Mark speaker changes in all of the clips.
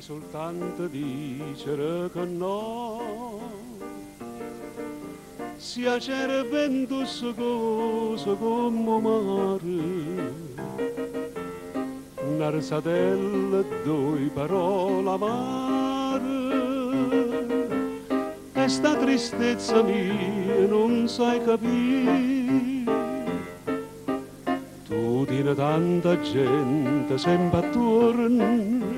Speaker 1: sai soltanto dicere che no, sia c'era vento su cosa come mare, una risatella due parole amare, e sta tristezza mia non sai capire, tu tieni tanta gente sempre attorno,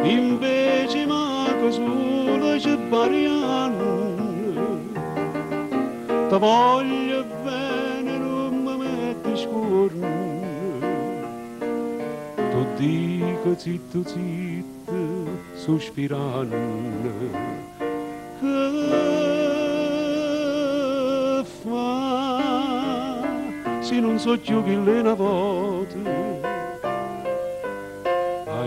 Speaker 1: invece manco solo c'è variano, ti voglio bene non mi metti scorno, tu dico zitto zitto sospirando, che fa se non so più che le volte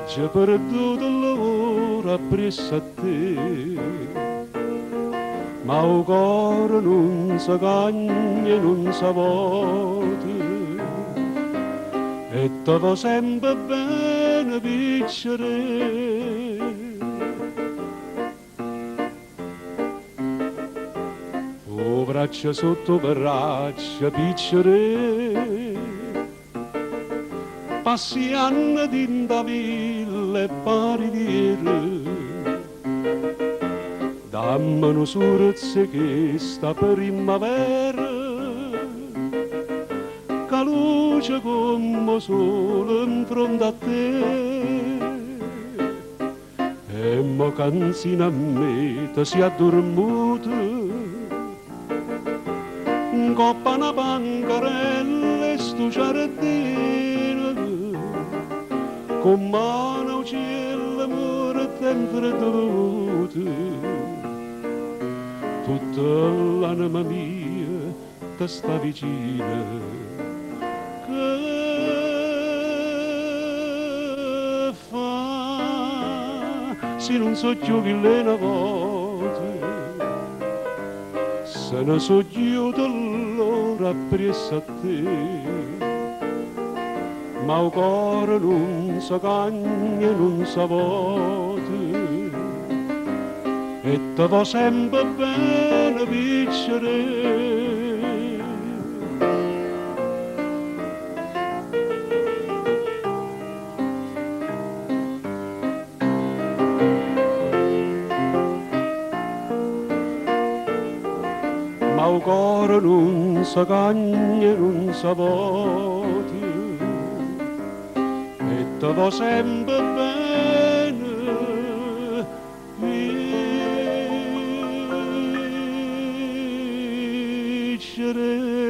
Speaker 1: già perduto l'ora appresso a te, ma il cuore non si cagna, non si vuota, e ti va sempre bene vincere. O braccia sotto braccia piccere, passi anni d'inda mille paridiere, dammi una surezza che sta per primavera, che luce come sole in fronte a te, e mo canzina a me ti si addormuta, in coppa una bancarella e stu giardino, con mano cielo morte in fredduto, tutta l'anima mia ti sta vicina, che fa se non so più che le una volte, se ne so io l'ora appresso a te, ma il cuore non si cagna, non si vuota, e ti va sempre bene vincere. Ma il cuore non si cagna, non si vuota, ti va sempre bene vincere.